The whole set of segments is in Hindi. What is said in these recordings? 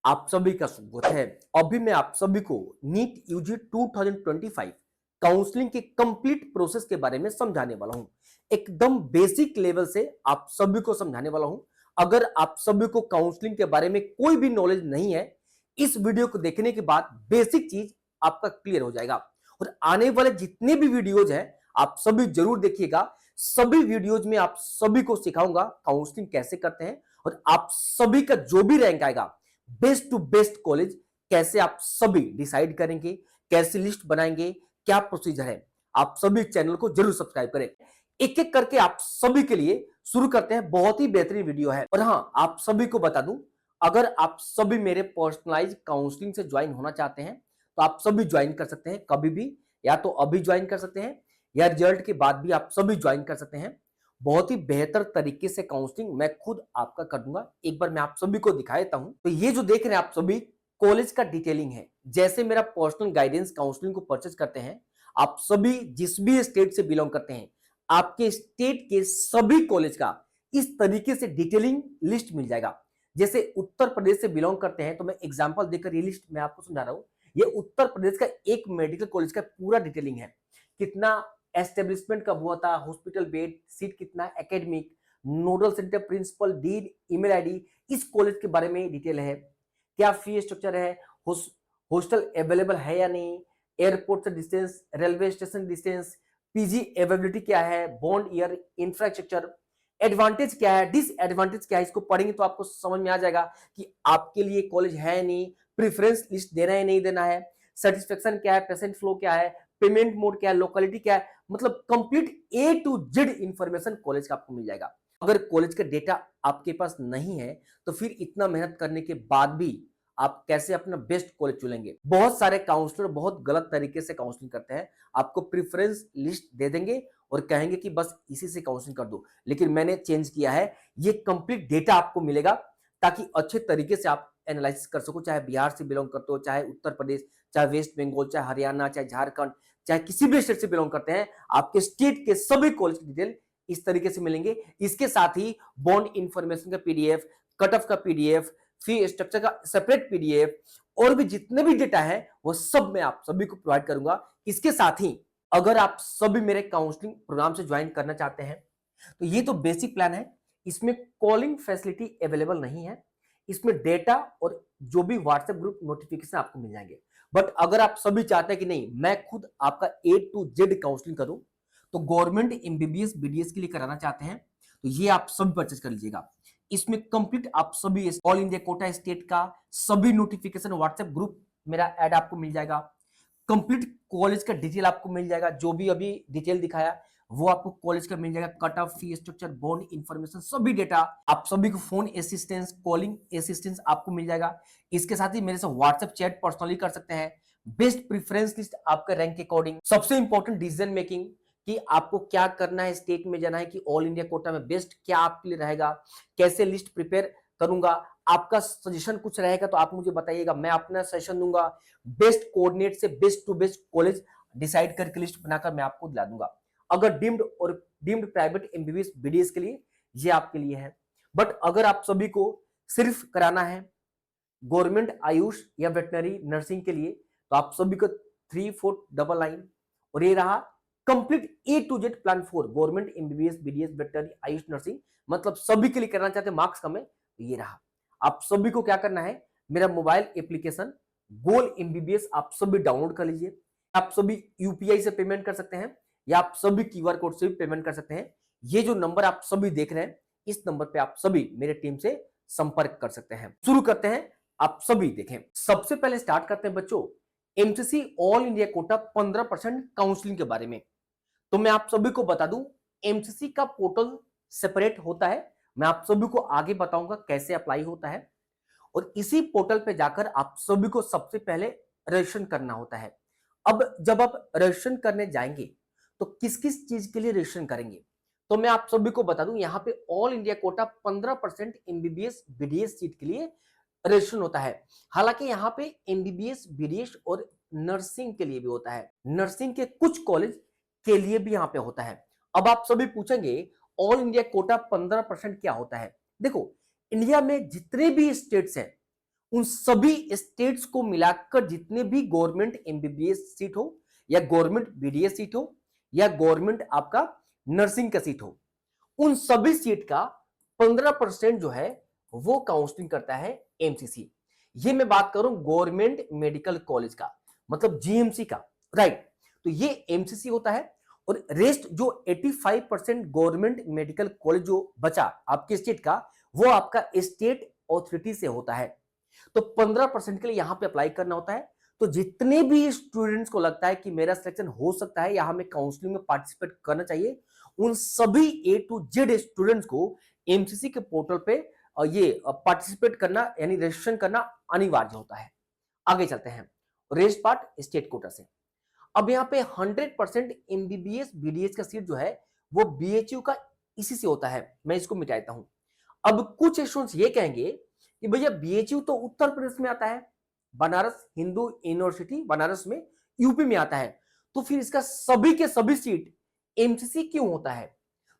आप सभी का स्वागत है। अभी मैं आप सभी को नीट यूजी 2025 काउंसलिंग के कंप्लीट प्रोसेस के बारे में समझाने वाला हूं। एकदम बेसिक लेवल से आप सभी को समझाने वाला हूं। अगर आप सभी को काउंसलिंग के बारे में कोई भी नॉलेज नहीं है, इस वीडियो को देखने के बाद बेसिक चीज आपका क्लियर हो जाएगा। और आने वाले जितने भी वीडियोज हैं आप सभी जरूर देखिएगा। सभी वीडियोज में आप सभी को सिखाऊंगा काउंसलिंग कैसे करते हैं, और आप सभी का जो भी रैंक आएगा बेस्ट टू बेस्ट कॉलेज कैसे आप सभी डिसाइड करेंगे, कैसे लिस्ट बनाएंगे, क्या प्रोसीजर है। आप सभी चैनल को जरूर सब्सक्राइब करें। एक एक करके आप सभी के लिए शुरू करते हैं। बहुत ही बेहतरीन वीडियो है। और हाँ, आप सभी को बता दूं, अगर आप सभी मेरे पर्सनलाइज काउंसलिंग से ज्वाइन होना चाहते हैं तो आप सभी ज्वाइन कर सकते हैं कभी भी, या तो अभी ज्वाइन कर सकते हैं या रिजल्ट के बाद भी आप सभी ज्वाइन कर सकते हैं। बहुत ही बेहतर तरीके से काउंसलिंग मैं खुद आपका कर दूंगा। एक बार मैं आप सभी को दिखा देता हूं। तो ये जो देख रहे हैं आप सभी कॉलेज का डिटेलिंग है। जैसे मेरा पर्सनल गाइडेंस काउंसलिंग को परचेज करते हैं, आप सभी जिस भी स्टेट से बिलोंग करते हैं, आपके स्टेट के सभी कॉलेज का इस तरीके से डिटेलिंग लिस्ट मिल जाएगा। जैसे उत्तर प्रदेश से बिलोंग करते हैं तो मैं एग्जाम्पल देकर ये लिस्ट मैं आपको समझा रहा हूं। ये उत्तर प्रदेश का एक मेडिकल कॉलेज का पूरा डिटेलिंग है। कितना एस्टेब्लिशमेंट कब हुआ था, हॉस्पिटल बेड, सीट कितना, academic, nodal centre, principal, dean, email ID, इस कॉलेज के बारे में डिटेल है। क्या फी स्ट्रक्चर है, हॉस्टल अवेलेबल है या नहीं, एयरपोर्ट से distance, railway station distance, PG availability क्या है, बॉन्ड ईयर, इंफ्रास्ट्रक्चर, एडवांटेज क्या है, डिसएडवांटेज क्या है। इसको पढ़ेंगे तो आपको समझ में आ जाएगा कि आपके लिए कॉलेज है नहीं, प्रेफरेंस लिस्ट देना है नहीं देना है, सेटिस्फेक्शन क्या है, पेशेंट फ्लो क्या है, पेमेंट मोड क्या है, लोकेलिटी क्या है। मतलब complete A to Z information college का आपको मिल जाएगा। अगर कॉलेज का डेटा आपके पास नहीं है तो फिर इतना मेहनत करने के बाद भी आप कैसे अपना बेस्ट कॉलेज चुनेंगे। बहुत सारे काउंसलर बहुत गलत तरीके से काउंसलिंग करते हैं। आपको प्रेफरेंस लिस्ट दे देंगे और कहेंगे कि बस इसी से काउंसलिंग कर दो, लेकिन मैंने चेंज किया है। ये कंप्लीट डेटा आपको मिलेगा ताकि अच्छे तरीके से आप एनालिसिस कर सको। चाहे बिहार से बिलोंग करते हो, चाहे उत्तर प्रदेश, चाहे वेस्ट बंगाल, चाहे हरियाणा, चाहे झारखंड, चाहे किसी भी स्टेट से बिलोंग करते हैं, आपके स्टेट के सभी कॉलेज की डिटेल इस तरीके से मिलेंगे। इसके साथ ही बॉन्ड इंफॉर्मेशन का पीडीएफ, कट ऑफ का पीडीएफ, फी स्ट्रक्चर का सेपरेट पीडीएफ, और भी जितने भी डेटा है वो सब मैं आप सभी को प्रोवाइड करूंगा। इसके साथ ही अगर आप सभी मेरे काउंसलिंग प्रोग्राम से ज्वाइन करना चाहते हैं तो ये तो बेसिक प्लान है। इसमें कॉलिंग फैसिलिटी अवेलेबल नहीं है। इसमें डेटा और जो भी व्हाट्सएप ग्रुप नोटिफिकेशन आपको मिल जाएंगे। बट अगर आप सभी चाहते हैं कि नहीं मैं खुद आपका ए टू जेड काउंसलिंग करूं, तो गवर्नमेंट एमबीबीएस बीडीएस के लिए कराना चाहते हैं तो ये आप सभी परचेज कर लीजिएगा। इसमें कंप्लीट आप सभी ऑल इंडिया कोटा स्टेट का सभी नोटिफिकेशन व्हाट्सएप ग्रुप मेरा ऐड आपको मिल जाएगा। कंप्लीट कॉलेज का डिटेल आपको मिल जाएगा। जो भी अभी डिटेल दिखाया वो आपको कॉलेज का मिल जाएगा। Cut off, fee structure, bond information, सभी डेटा आप सभी को, फोन असिस्टेंस, कॉलिंग असिस्टेंस आपको मिल जाएगा। इसके साथ ही मेरे से व्हाट्सएप चैट पर्सनली कर सकते हैं। बेस्ट प्रेफरेंस लिस्ट आपका रैंक के अकॉर्डिंग। सबसे इंपॉर्टेंट डिसीजन मेकिंग कि आपको क्या करना है, स्टेट में जाना है कि ऑल इंडिया कोटा में, बेस्ट क्या आपके लिए रहेगा, कैसे लिस्ट प्रिपेयर करूंगा। आपका सजेशन कुछ रहेगा तो आप मुझे बताइएगा, मैं अपना सजेशन दूंगा। बेस्ट कोऑर्डिनेट से best to best college decide करके लिस्ट बनाकर मैं आपको दिला दूंगा। अगर डीम्ड और डीम्ड प्राइवेट एमबीबीएस बीडीएस के लिए ये आपके लिए है। बट अगर आप सभी को सिर्फ कराना है गवर्नमेंट आयुष या वेटनरी नर्सिंग के लिए तो आप सभी को 3499, और ये रहा complete A to Z plan for government MBBS BDS veterinary AYUSH nursing. मतलब सभी के लिए करना चाहते हैं, मार्क्स कम है तो ये रहा। आप सभी को क्या करना है, मेरा मोबाइल एप्लीकेशन गोल एमबीबीएस आप सभी डाउनलोड कर लीजिए। आप सभी यूपीआई से पेमेंट कर सकते हैं या आप सभी क्यूआर कोड से भी पेमेंट कर सकते हैं। ये जो नंबर आप सभी देख रहे हैं इस नंबर पे आप सभी मेरे टीम से संपर्क कर सकते हैं। शुरू करते हैं, आप सभी देखें। सबसे पहले स्टार्ट करते हैं बच्चों MCC all India quota 15% counselling के बारे में। तो मैं आप सभी को बता दूं एमसीसी का पोर्टल सेपरेट होता है। मैं आप सभी को आगे बताऊंगा कैसे अप्लाई होता है। और इसी पोर्टल पे जाकर आप सभी को सबसे पहले रजिस्ट्रेशन करना होता है। अब जब आप रजिस्ट्रेशन करने जाएंगे तो किस किस चीज के लिए रजिस्ट्रेशन करेंगे, तो मैं आप सभी को बता दूं यहाँ पे all India quota 15% MBBS BDS seat के लिए रजिस्ट्रेशन होता है। हालांकि यहाँ पे एमबीबीएस बीडीएस और नर्सिंग के लिए भी होता है। नर्सिंग के कुछ कॉलेज के लिए भी यहाँ पे होता है। अब आप सभी पूछेंगे ऑल इंडिया कोटा 15% क्या होता है। देखो इंडिया में जितने भी स्टेट्स हैं उन सभी स्टेट्स को मिलाकर जितने भी गवर्नमेंट एमबीबीएस सीट हो या गवर्नमेंट बीडीएस सीट हो या गवर्नमेंट आपका नर्सिंग का सीट हो, उन सभी सीट का 15% जो है वो काउंसलिंग करता है एमसीसी। ये मैं बात करूं गवर्नमेंट मेडिकल कॉलेज का, मतलब जीएमसी का, राइट। तो ये एमसीसी होता है। और रेस्ट जो 85% गवर्नमेंट मेडिकल कॉलेज जो बचा आपके स्टेट का, वो आपका स्टेट ऑथोरिटी से होता है। तो 15% के लिए यहां पे अप्लाई करना होता है। तो जितने भी स्टूडेंट्स को लगता है कि मेरा सिलेक्शन हो सकता है या हमें काउंसलिंग में पार्टिसिपेट करना चाहिए, उन सभी ए टू जेड स्टूडेंट्स को एमसीसी के पोर्टल पे ये पार्टिसिपेट करना यानी रजिस्ट्रेशन करना अनिवार्य होता है। आगे चलते हैं रेस्ट पार्ट स्टेट कोटा से। अब यहाँ पे 100% एमबीबीएस बीडीएस का सीट जो है वो बीएचयू का इसी से होता है। मैं इसको मिटाता हूं। अब कुछ स्टूडेंट्स ये कहेंगे कि भैया बीएचयू तो उत्तर प्रदेश में आता है, बनारस हिंदू यूनिवर्सिटी बनारस में यूपी में आता है, तो फिर इसका सभी के सभी सीट एमसीसी क्यों होता है?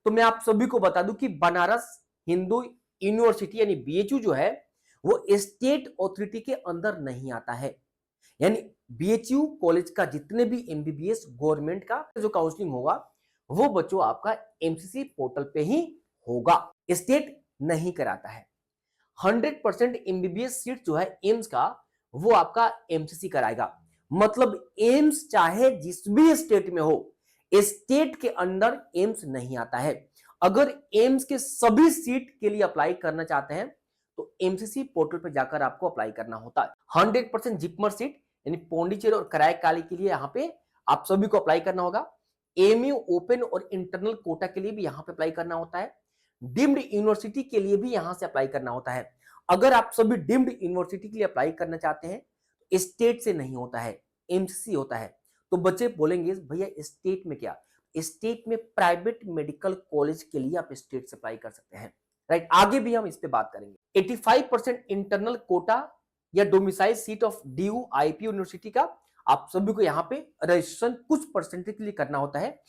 तो मैं आप सभी को बता दूं कि बनारस हिंदू यूनिवर्सिटी यानी बीएचयू जो है वो स्टेट ऑथोरिटी के अंदर नहीं आता है। यानी बीएचयू कॉलेज का जितने भी एमबीबीएस गवर्नमेंट का जो काउंसलिंग होगा वो बच्चों आपका एमसीसी पोर्टल पे ही होगा, स्टेट नहीं कराता है। 100% एमबीबीएस सीट जो है एम्स का वो आपका एमसीसी कराएगा। मतलब एम्स चाहे जिस भी स्टेट में हो, स्टेट के अंदर एम्स नहीं आता है। अगर एम्स के सभी सीट के लिए अप्लाई करना चाहते हैं तो एमसीसी पोर्टल पर जाकर आपको अप्लाई करना होता है। 100% जिपमर सीट यानी पौंडीचेरी और कराईकाली के लिए यहाँ पे आप सभी को अप्लाई करना होगा। एमयू ओपन और इंटरनल कोटा के लिए भी यहाँ पे अप्लाई करना होता है। डीम्ड यूनिवर्सिटी के लिए भी यहां से अप्लाई करना होता है। अगर आप सभी डीम्ड यूनिवर्सिटी के लिए अप्लाई करना चाहते हैं तो स्टेट से नहीं होता है, एमसीसी होता है। तो बच्चे बोलेंगे भैया स्टेट में क्या? स्टेट में प्राइवेट मेडिकल कॉलेज के लिए आप स्टेट से अप्लाई कर सकते हैं, राइट। आगे भी हम इस पे बात करेंगे। 85% इंटरनल कोटा या domicile seat of DU IP university का आप सभी को यहाँ पे रजिस्ट्रेशन कुछ परसेंटेज के लिए करना होता है।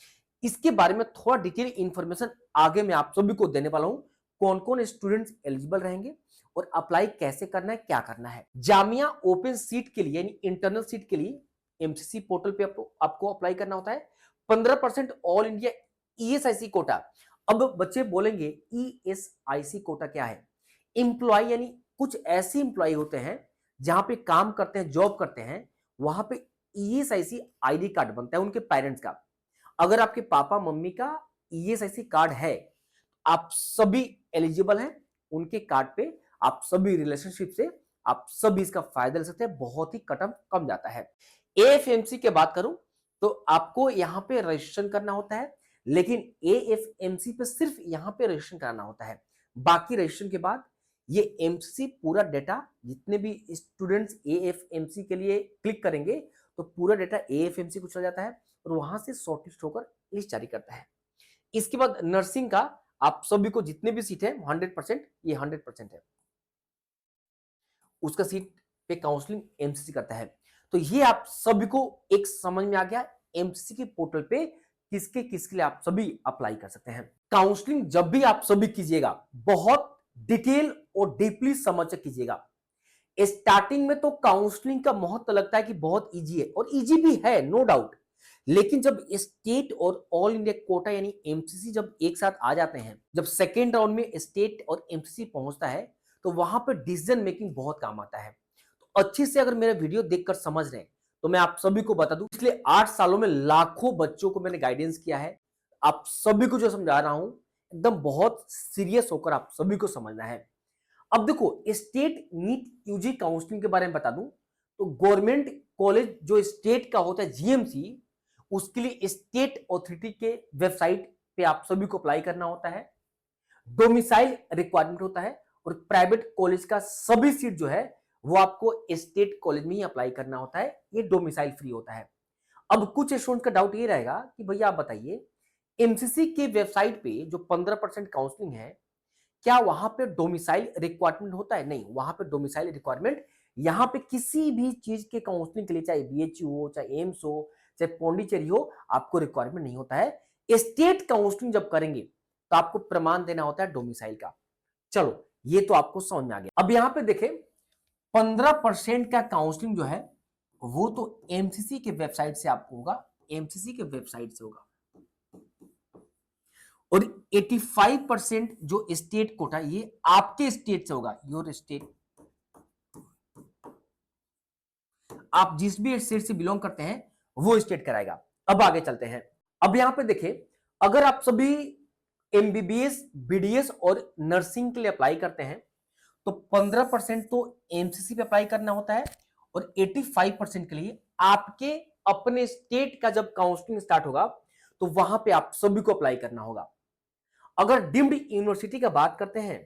इसके बारे में थोड़ा डिटेल इंफॉर्मेशन आगे मैं आप सभी को देने वाला हूं, कौन कौन स्टूडेंट्स एलिजिबल रहेंगे और अप्लाई कैसे करना है, क्या करना है। जामिया ओपन सीट के लिए यानी इंटरनल सीट के लिए एमसीसी पोर्टल पे आपको अप्लाई करना होता है। 15% ऑल इंडिया ईएसआईसी कोटा। अब बच्चे बोलेंगे ईएसआईसी कोटा क्या है? इंप्लॉय यानी कुछ ऐसे इंप्लॉय होते हैं जहां पे काम करते हैं, जॉब करते हैं, वहां पे ईएसआईसी आईडी कार्ड बनता है उनके पेरेंट्स का। अगर आपके पापा मम्मी का ईएसआईसी कार्ड है, आप सभी एलिजिबल हैं। उनके कार्ड पे आप सभी रिलेशनशिप से आप सभी इसका फायदा ले सकते हैं, बहुत ही कटअप कम जाता है। एएफएमसी की बात करूं तो आपको यहां पे रजिस्ट्रेशन करना होता है, लेकिन एएफएमसी पे सिर्फ यहां पे रजिस्ट्रेशन कराना होता है। बाकी रजिस्ट्रेशन के बाद ये एमसीसी पूरा डेटा, जितने भी स्टूडेंट्स एएफएमसी के लिए क्लिक करेंगे तो पूरा डेटा एएफएमसी को चला जाता है और वहां से शॉर्टलिस्ट होकर लिस्ट जारी करता है। इसके बाद नर्सिंग का आप सभी को जितने भी सीट है 100%, ये 100% है, उसका सीट पे काउंसलिंग एमसीसी करता है। तो ये आप सभी को एक समझ में आ गया एमसीसी के पोर्टल पे किसके किसके लिए आप सभी अप्लाई कर सकते हैं। काउंसलिंग जब भी आप सभी कीजिएगा बहुत डिटेल और डीपली समझ कर कीजिएगा। स्टार्टिंग में तो काउंसलिंग का महत्व लगता है कि बहुत इजी है, और इजी भी है नो डाउट। लेकिन जब स्टेट और ऑल इंडिया कोटा यानी एमसीसी जब एक साथ आ जाते हैं, जब सेकेंड राउंड में स्टेट और एमसीसी पहुंचता है, तो वहां पर डिसीजन मेकिंग बहुत काम आता है। तो अच्छे से अगर मेरा वीडियो देखकर समझ रहे हैं तो मैं आप सभी को बता दूं, पिछले 8 सालों में लाखों बच्चों को मैंने गाइडेंस किया है। आप सभी को जो समझा रहा हूं एकदम बहुत सीरियस होकर आप सभी को समझना है। अब देखो स्टेट नीट यूजी काउंसलिंग के बारे में बता दूं तो गवर्नमेंट कॉलेज जो स्टेट का होता है जीएमसी, उसके लिए स्टेट ऑथोरिटी के वेबसाइट पे आप सभी को अप्लाई करना होता है। डोमिसाइल रिक्वायरमेंट होता है और प्राइवेट कॉलेज का सभी सीट जो है वो आपको स्टेट कॉलेज में ही अप्लाई करना होता है, ये डोमिसाइल फ्री होता है। अब कुछ स्टूडेंट का डाउट ये रहेगा कि भैया आप बताइए एमसीसी के वेबसाइट पे जो 15% काउंसलिंग है, क्या वहां पे डोमिसाइल रिक्वायरमेंट होता है? नहीं, वहां पे डोमिसाइल रिक्वायरमेंट यहां पे किसी भी चीज के काउंसलिंग के लिए, चाहे बीएचयू हो, चाहे एम्स हो, चाहे पौंडीचेरी हो, आपको रिक्वायरमेंट नहीं होता है। स्टेट काउंसलिंग जब करेंगे तो आपको प्रमाण देना होता है डोमिसाइल का। चलो ये तो आपको समझ में आ गया। अब यहां पे देखें 15% का काउंसलिंग जो है वो तो एमसीसी के वेबसाइट से आपको होगा, एमसीसी के वेबसाइट से होगा। और 85% जो स्टेट कोटा ये आपके स्टेट से होगा, योर स्टेट, आप जिस भी स्टेट से बिलोंग करते हैं वो स्टेट कराएगा। अब आगे चलते हैं। अब यहां पे देखिए, अगर आप सभी एमबीबीएस, बीडीएस और नर्सिंग के लिए अप्लाई करते हैं तो 15% तो एमसीसी पे अप्लाई करना होता है और 85% के लिए आपके अपने स्टेट का जब काउंसलिंग स्टार्ट होगा तो वहां पे आप सभी को अप्लाई करना होगा। अगर डीम्ड यूनिवर्सिटी का बात करते हैं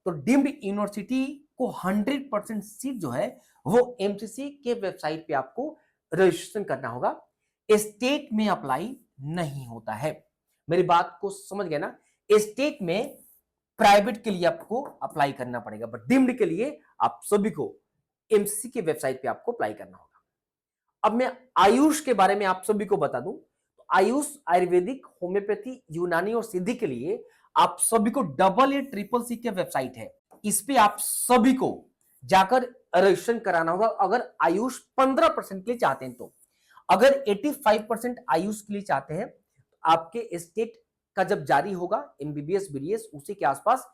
तो डीम्ड यूनिवर्सिटी को 100% सीट जो है वो एमसीसी के वेबसाइट पे आपको रजिस्ट्रेशन करना होगा, स्टेट में अप्लाई नहीं होता है। मेरी बात को समझ गए ना? स्टेट में प्राइवेट के लिए आपको अप्लाई करना पड़ेगा, बट डीम्ड के लिए आप सभी को एमसीसी के वेबसाइट पे आपको अप्लाई करना होगा। अब मैं आयुष के बारे में आप सभी को बता दूं तो आयुष आयुर्वेदिक, होम्योपैथी, यूनानी और सिद्धि के लिए आप सभी को AA CCC के वेबसाइट है, इस पे आप सभी को जाकर रजिस्ट्रेशन कराना होगा। अगर आयुष 15% के लिए चाहते हैं तो, अगर 85% आयुष के लिए चाहते हैं तो आपके स्टेट का जब जारी होगा एमबीबीएस, बीडीएस, उसी के आसपास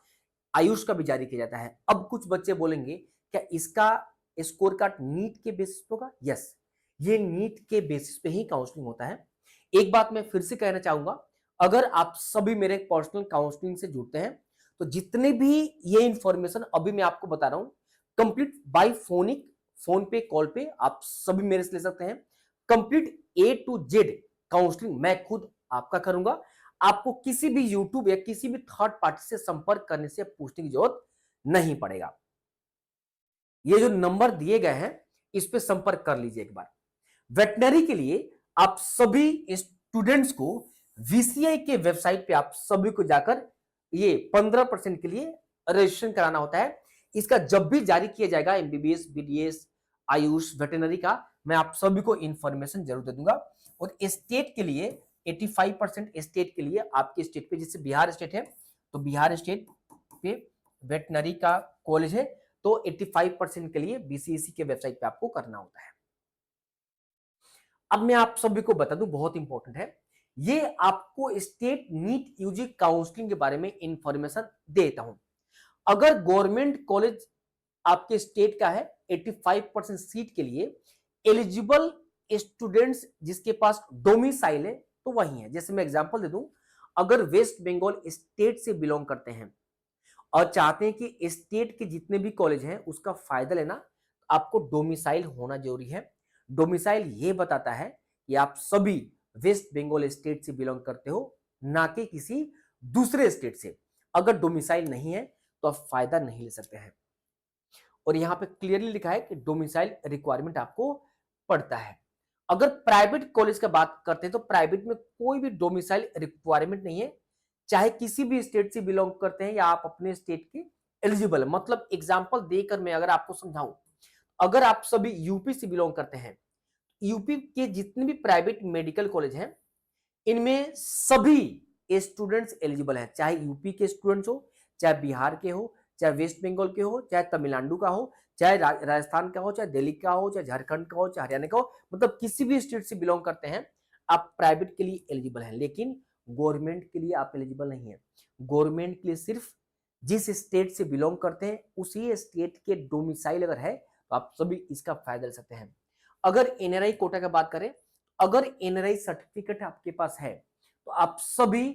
आयुष का भी जारी किया जाता है। अब कुछ बच्चे बोलेंगे क्या इसका स्कोर कार्ड नीट के बेसिस पे होगा? यस, ये नीट के बेसिस पे ही काउंसलिंग होता है। एक बात मैं फिर से कहना चाहूंगा, अगर आप सभी मेरे पर्सनल काउंसलिंग से जुड़ते हैं तो जितने भी ये इंफॉर्मेशन अभी मैं आपको बता रहा हूं कंप्लीट बाय फोनिक, फोन पे, कॉल पे आप सभी मेरे से ले सकते हैं। Complete A to Z counselling मैं खुद आपका करूंगा। आपको किसी भी यूट्यूब या किसी भी थर्ड पार्टी से संपर्क करने से पूछने की जरूरत नहीं पड़ेगा। ये जो नंबर दिए गए हैं इस पे संपर्क कर लीजिए एक बार। वेटनरी के लिए आप सभी स्टूडेंट्स को वीसीआई के वेबसाइट पे आप सभी को जाकर ये 15% के लिए रजिस्ट्रेशन कराना होता है। इसका जब भी जारी किया जाएगा एमबीबीएस, बीडीएस, आयुष, वेटनरी का, मैं आप सभी को इंफॉर्मेशन जरूर दे दूंगा। और स्टेट के लिए 85% स्टेट के लिए आपके स्टेट पे, जैसे बिहार स्टेट है तो बिहार स्टेट पे वेटनरी का कॉलेज है तो 85% के लिए बीसीएसई के वेबसाइट पे आपको करना होता है। अब मैं आप सभी को बता दूं, बहुत इंपॉर्टेंट है, ये आपको स्टेट नीट यूजी काउंसलिंग के बारे में इंफॉर्मेशन देता हूं। अगर गवर्नमेंट कॉलेज आपके स्टेट का है 85% सीट के लिए एलिजिबल स्टूडेंट्स जिसके पास डोमिसाइल है तो वही है। जैसे मैं एग्जांपल दे दूं, अगर वेस्ट बंगाल स्टेट से बिलोंग करते हैं और चाहते हैं कि स्टेट के जितने भी कॉलेज हैं उसका फायदा लेना, आपको डोमिसाइल होना जरूरी है। डोमिसाइल ये बताता है कि आप सभी वेस्ट बंगाल स्टेट से बिलोंग करते हो, ना कि किसी दूसरे स्टेट से। अगर डोमिसाइल नहीं है तो आप फायदा नहीं ले सकते हैं। और यहां पे क्लियरली लिखा है कि डोमिसाइल रिक्वायरमेंट आपको पड़ता है। अगर प्राइवेट कॉलेज का बात करते हैं तो प्राइवेट में कोई भी डोमिसाइल रिक्वायरमेंट नहीं है, चाहे किसी भी स्टेट से बिलोंग करते हैं या आप अपने स्टेट के एलिजिबल है। मतलब एग्जांपल देकर मैं अगर आपको समझाऊं, अगर आप सभी यूपी से बिलोंग करते हैं, यूपी के जितने भी प्राइवेट मेडिकल कॉलेज हैं इनमें सभी स्टूडेंट्स एलिजिबल हैं, चाहे यूपी के स्टूडेंट्स हो, चाहे बिहार के हो, चाहे वेस्ट बंगाल के हो, चाहे तमिलनाडु का हो, चाहे राजस्थान का हो, चाहे दिल्ली का हो, चाहे झारखंड का हो, चाहे हरियाणा का हो, मतलब किसी भी स्टेट से बिलोंग करते हैं आप प्राइवेट के लिए एलिजिबल हैं। लेकिन गवर्नमेंट के लिए आप एलिजिबल नहीं है। गवर्नमेंट के लिए सिर्फ जिस स्टेट से बिलोंग करते हैं उसी स्टेट के डोमिसाइल अगर है तो आप सभी इसका फायदा ले सकते हैं। अगर एनआरआई कोटा की बात करें, अगर एनआरआई सर्टिफिकेट आपके पास है तो आप सभी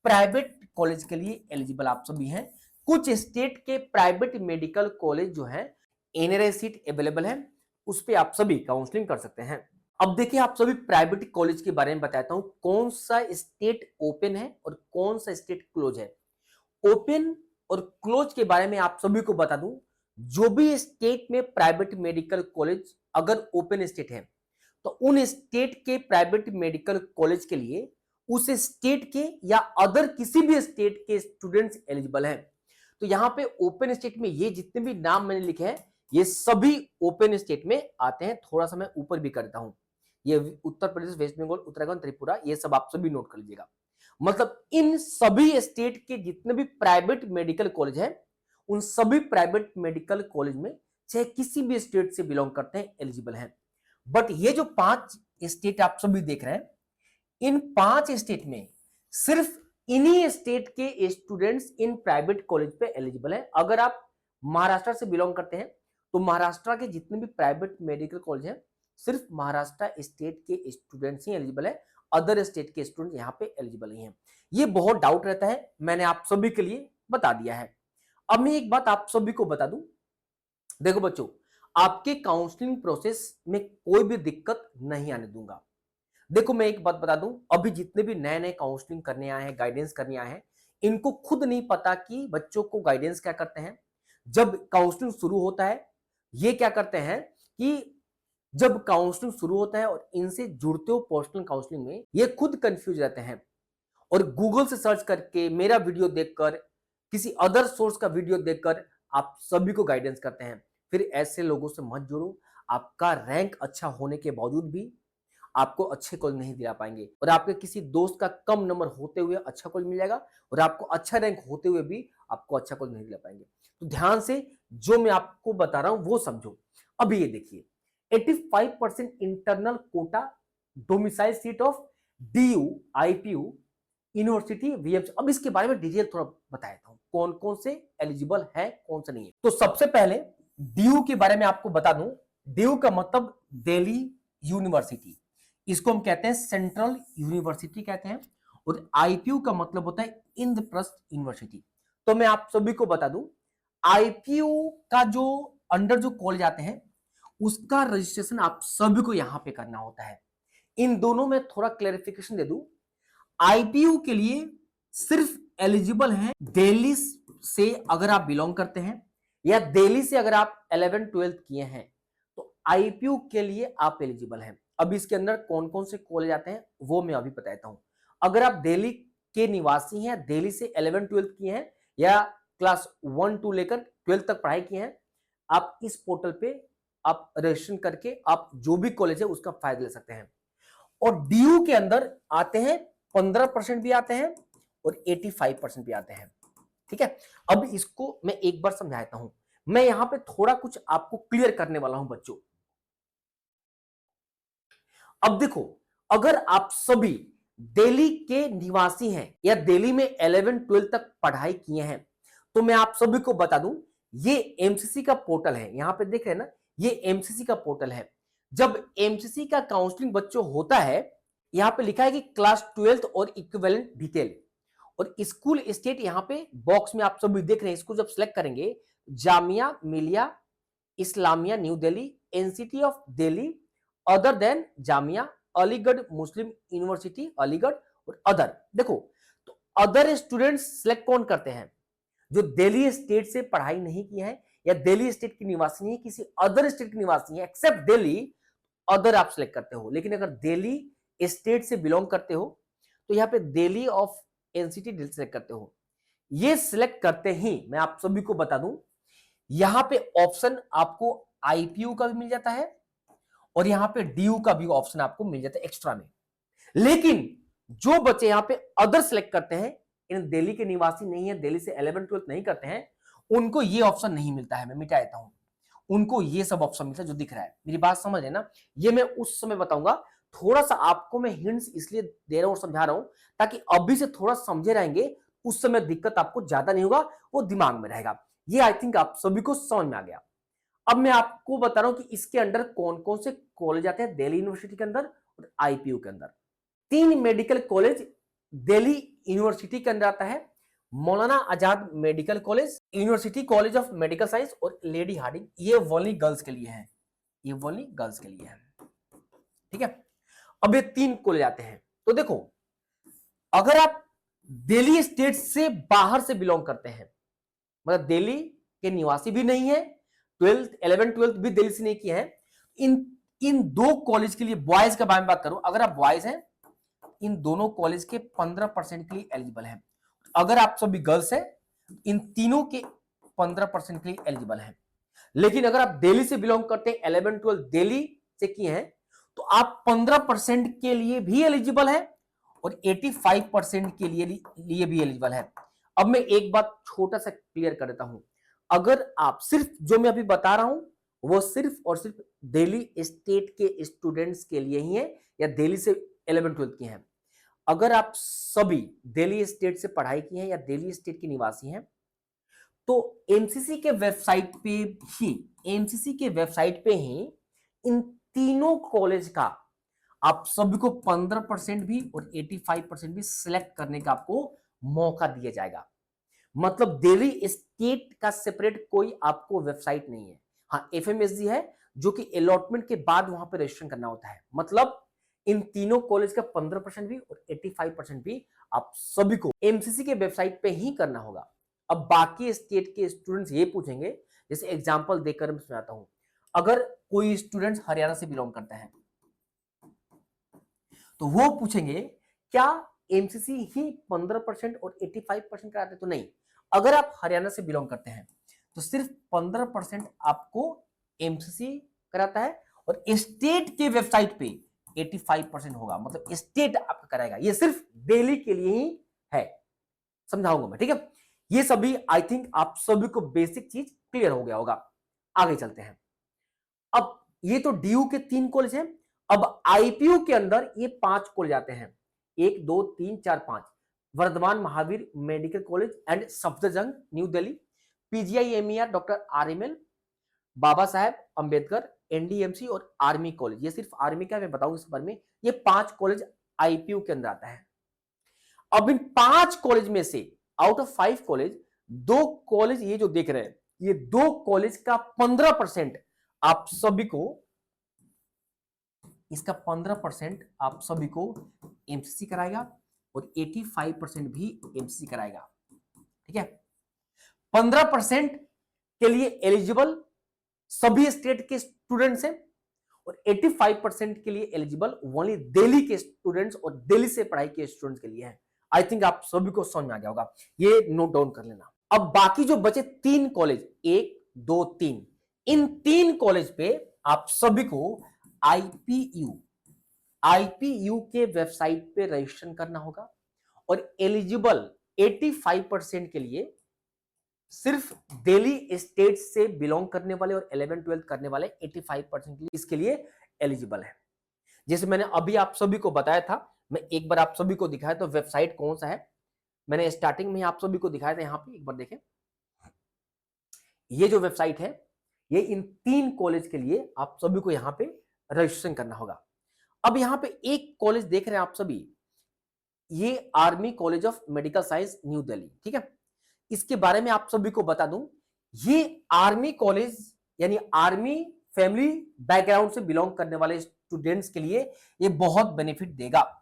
प्राइवेट कॉलेज के लिए एलिजिबल आप सभी हैं। कुछ स्टेट के प्राइवेट मेडिकल कॉलेज जो है एनआरआई सीट अवेलेबल है, उस पर आप सभी काउंसलिंग कर सकते हैं। अब देखिए, आप सभी प्राइवेट कॉलेज के बारे में बताता हूं, कौन सा स्टेट ओपन है और कौन सा स्टेट क्लोज है। ओपन और क्लोज के बारे में आप सभी को बता दूं, जो भी स्टेट में प्राइवेट मेडिकल कॉलेज अगर ओपन स्टेट है तो उन स्टेट के प्राइवेट मेडिकल कॉलेज के लिए उस स्टेट के या अदर किसी भी स्टेट के स्टूडेंट्स एलिजिबल हैं। तो यहां पे ओपन स्टेट में ये जितने भी नाम मैंने लिखे हैं ये सभी ओपन स्टेट में आते हैं। थोड़ा सा मैं ऊपर भी करता हूं, ये उत्तर प्रदेश, वेस्ट बंगाल, उत्तराखंड, त्रिपुरा, ये सब आप सभी नोट कर लीजिएगा। मतलब इन सभी स्टेट के जितने भी प्राइवेट मेडिकल कॉलेज हैं उन सभी प्राइवेट मेडिकल कॉलेज में चाहे किसी भी स्टेट से बिलोंग करते हैं एलिजिबल हैं। बट ये जो 5 स्टेट आप सभी देख रहे हैं, इन 5 स्टेट में सिर्फ इन्हीं स्टेट के स्टूडेंट्स इन प्राइवेट कॉलेज पे एलिजिबल है। अगर आप महाराष्ट्र से बिलोंग करते हैं तो महाराष्ट्र के जितने भी प्राइवेट मेडिकल कॉलेज हैं सिर्फ महाराष्ट्र स्टेट के स्टूडेंट्स ही एलिजिबल है, अदर स्टेट के स्टूडेंट यहाँ पे एलिजिबल नहीं है। ये बहुत डाउट रहता है, मैंने आप सभी के लिए बता दिया है। अब मैं एक बात आप सभी को बता दूं, देखो बच्चों, आपके काउंसलिंग प्रोसेस में कोई भी दिक्कत नहीं आने दूंगा। देखो मैं एक बात बता दूं, अभी जितने भी नए नए काउंसलिंग करने आए हैं, गाइडेंस करने आए हैं, इनको खुद नहीं पता कि बच्चों को गाइडेंस क्या करते हैं। जब काउंसलिंग शुरू होता है, ये क्या करते हैं कि जब काउंसलिंग शुरू होता है और इनसे जुड़ते हो पर्सनल काउंसलिंग में, ये खुद कंफ्यूज रहते हैं और गूगल से सर्च करके, मेरा वीडियो देखकर, किसी अदर सोर्स का वीडियो देखकर आप सभी को गाइडेंस करते हैं। फिर ऐसे लोगों से मत जुड़ो, आपका रैंक अच्छा होने के बावजूद भी आपको अच्छे कॉलेज नहीं दिला पाएंगे और आपके किसी दोस्त का कम नंबर होते हुए अच्छा कॉलेज मिल जाएगा और आपको अच्छा रैंक होते हुए भी आपको अच्छा कॉलेज नहीं दिला पाएंगे। तो ध्यान से जो मैं आपको बता रहा हूं वो समझो। अभी ये देखिए, 85% internal Kota domicile seat of DU, IPU, university, VMC. अब इसके बारे में डिटेल थोड़ा बता देता हूं, कौन कौन से एलिजिबल है, कौन से नहीं है। तो सबसे पहले डीयू के बारे में आपको बता दूं, डीयू का मतलब दिल्ली यूनिवर्सिटी, इसको हम कहते हैं सेंट्रल यूनिवर्सिटी कहते हैं, और आईपीयू का मतलब होता है इंद्रप्रस्थ यूनिवर्सिटी। तो मैं आप सभी को बता दूं, आईपीयू का जो अंडर जो कॉलेज आते हैं उसका रजिस्ट्रेशन आप सभी को यहां पे करना होता है। इन दोनों में थोड़ा क्लैरिफिकेशन दे दूं, आईपीयू के लिए सिर्फ एलिजिबल हैं दिल्ली से अगर आप बिलोंग करते हैं या दिल्ली से अगर आप 11th-12th किए हैं तो आईपीयू के लिए आप एलिजिबल हैं। अब इसके अंदर कौन कौन से कॉलेज आते हैं वो मैं अभी बताता हूं। अगर आप दिल्ली के निवासी हैं, दिल्ली से 11th-12th किए हैं या क्लास 1-2 लेकर 12th तक पढ़ाई किए हैं, आप इस पोर्टल पे आप रजिस्ट्रेशन करके आप जो भी कॉलेज है उसका फायदा ले सकते हैं। और डीयू के अंदर आते हैं 15% भी आते हैं और 85% भी आते हैं। ठीक है, अब इसको मैं एक बार समझाता हूं। मैं यहां पे थोड़ा कुछ आपको क्लियर करने वाला हूं बच्चों। अब देखो, अगर आप सभी दिल्ली के निवासी हैं या दिल्ली में 11-12 तक पढ़ाई किए हैं तो मैं आप सभी को बता दूं, ये एमसीसी का पोर्टल है। यहां पे देख रहे हैं ना, ये एमसीसी का पोर्टल है। जब एमसीसी का काउंसलिंग बच्चों होता है, यहां पे लिखा है कि क्लास 12th और इक्विवेलेंट डिटेल, और स्कूल स्टेट यहां पे बॉक्स में आप सभी देख रहे हैं। इसको जब सिलेक्ट करेंगे, Jamia Millia Islamia new Delhi, NCT of Delhi, other than Jamia, Aligarh Muslim university Aligarh और अदर। देखो, तो अदर स्टूडेंट्स सिलेक्ट कौन करते हैं? जो दिल्ली स्टेट से पढ़ाई नहीं की है या दिल्ली स्टेट की निवासी नहीं है, किसी अदर स्टेट की निवासी है एक्सेप्ट दिल्ली, अदर आप सिलेक्ट करते हो। लेकिन अगर दिल्ली स्टेट से बिलोंग करते हो तो यहाँ पे Delhi of NCT Delhi select करते हो। ये सिलेक्ट करते ही मैं आप सभी को बता दूं, यहां पे ऑप्शन आपको आईपीयू का भी मिल जाता है और यहां पे डीयू का भी ऑप्शन आपको मिल जाता है एक्स्ट्रा में। लेकिन जो बच्चे यहां पे अदर सेलेक्ट करते हैं, इन दिल्ली के निवासी नहीं है, दिल्ली से 11-12 नहीं करते हैं, उनको ये ऑप्शन नहीं मिलता है। मैं मिटा देता हूं, उनको ये सब ऑप्शन मिलता है जो दिख रहा है। मेरी बात समझ है ना? ये मैं उस समय बताऊंगा। थोड़ा सा आपको मैं हिंट्स इसलिए दे रहा हूं और समझा रहा हूं ताकि अभी से थोड़ा समझे रहेंगे, उस समय दिक्कत आपको ज्यादा नहीं होगा, वो दिमाग में रहेगा। ये आई थिंक आप सभी को समझ में आ गया। अब मैं आपको बता रहा हूं कि इसके अंदर कौन कौन से कॉलेज आते हैं दिल्ली यूनिवर्सिटी के अंदर और आईपीयू के अंदर। 3 मेडिकल कॉलेज दिल्ली यूनिवर्सिटी के अंदर आता है, Maulana Azad Medical College, University College of Medical Science और लेडी हार्डिंग। ये ओनली गर्ल्स के लिए है, ये ओनली गर्ल्स के लिए है। ठीक है, अब ये 3 कॉलेज आते हैं। तो देखो, अगर आप दिल्ली स्टेट से बाहर से बिलोंग करते हैं, मतलब दिल्ली के निवासी भी नहीं है, 11th-12th भी दिल्ली से नहीं किया है, इन 2 कॉलेज के लिए बॉयज के बारे में बात करूं, अगर आप बॉयज हैं, इन दोनों कॉलेज के 15% के लिए एलिजिबल हैं। अगर आप सभी गर्ल्स हैं, इन तीनों के 15% के लिए एलिजिबल हैं। लेकिन अगर आप दिल्ली से बिलोंग करते हैं, 11-12 दिल्ली से किए हैं, तो आप 15% के लिए भी एलिजिबल है और 85% के लिए भी एलिजिबल है। अब मैं एक बात छोटा सा क्लियर कर देता हूं, अगर आप सिर्फ जो मैं अभी बता रहा हूं वो सिर्फ और सिर्फ दिल्ली स्टेट के स्टूडेंट्स के लिए ही है, या दिल्ली से 11th-12th की हैं। अगर आप सभी दिल्ली स्टेट से पढ़ाई की हैं या दिल्ली स्टेट के निवासी हैं, तो एमसीसी के वेबसाइट पे ही एमसीसी के वेबसाइट पे ही इन तीनों कॉलेज का आप सभी को 15% भी और 85% भी सिलेक्ट करने का आपको मौका दिया जाएगा। मतलब दिल्ली स्टेट का सेपरेट कोई आपको वेबसाइट नहीं है। हाँ, एफएमएसजी है, जो कि अलॉटमेंट के बाद वहां पर रजिस्ट्रेशन करना होता है। मतलब इन तीनों कॉलेज का 15% भी और 85% भी आप सभी को एमसीसी के वेबसाइट पे ही करना होगा। अब बाकी स्टेट के स्टूडेंट्स ये पूछेंगे, जैसे एग्जांपल देकर मैं समझाता हूं। अगर कोई स्टूडेंट हरियाणा से बिलोंग करता है, तो वो पूछेंगे क्या एमसीसी ही 15% और 85% कराते? तो नहीं। अगर आप हरियाणा से बिलोंग करते हैं तो सिर्फ 15% आपको एमसीसी कराता है, और स्टेट के वेबसाइट पे 85% होगा। मतलब स्टेट आपका कराएगा। ये सिर्फ दिल्ली के लिए ही है, समझाऊंगा मैं, ठीक है। ये सभी आई थिंक आप सभी को बेसिक चीज क्लियर हो गया होगा। आगे चलते हैं। अब ये तो डीयू के 3 कॉलेज हैं। अब आईपीयू के अंदर ये 5 कॉलेज आते हैं, 1 2 3 4 5। Vardhman Mahavir medical college and Safdarjung new Delhi, PGIMER doctor RML, Baba Saheb Ambedkar, NDMC और आर्मी कॉलेज। ये सिर्फ आर्मी का मैं बताऊं इस बारे में। ये 5 कॉलेज आईपीयू के अंदर आता है। अब इन 5 कॉलेज में से आउट ऑफ 5 कॉलेज 2 कॉलेज ये जो देख रहे हैं, ये 2 कॉलेज का 15% आप सभी को, इसका 15% आप सभी को एमसीसी कराएगा और 85% भी एमसीसी कराएगा, ठीक है। 15% के लिए एलिजिबल सभी स्टेट के स्टूडेंट्स हैं और 85% के लिए एलिजिबल ओनली दिल्ली के स्टूडेंट्स और दिल्ली से पढ़ाई के स्टूडेंट्स के लिए है। आई थिंक आप सभी को समझ में आ गया होगा, ये नोट डाउन कर लेना। अब बाकी जो बचे 3 कॉलेज, 1 2 3, इन 3 कॉलेज पे आप सभी को आईपीयू के वेबसाइट पे रजिस्ट्रेशन करना होगा, और एलिजिबल 85% के लिए सिर्फ दिल्ली स्टेट से बिलोंग करने वाले और 11th-12th करने वाले 85% के लिए इसके लिए एलिजिबल है। जैसे मैंने अभी आप सभी को बताया था, मैं एक बार आप सभी को दिखाया, तो वेबसाइट कौन सा है मैंने स्टार्टिंग में आप सभी को दिखाया था। यहां पे एक बार देखें, ये जो वेबसाइट है, ये इन 3 कॉलेज के लिए आप सभी को यहां पे रजिस्ट्रेशन करना होगा। अब यहां पे एक कॉलेज देख रहे हैं आप सभी, ये army college of Medical science new Delhi, ठीक है। इसके बारे में आप सभी को बता दूं, ये आर्मी कॉलेज यानी आर्मी फैमिली बैकग्राउंड से बिलोंग करने वाले स्टूडेंट्स के लिए ये बहुत बेनिफिट देगा।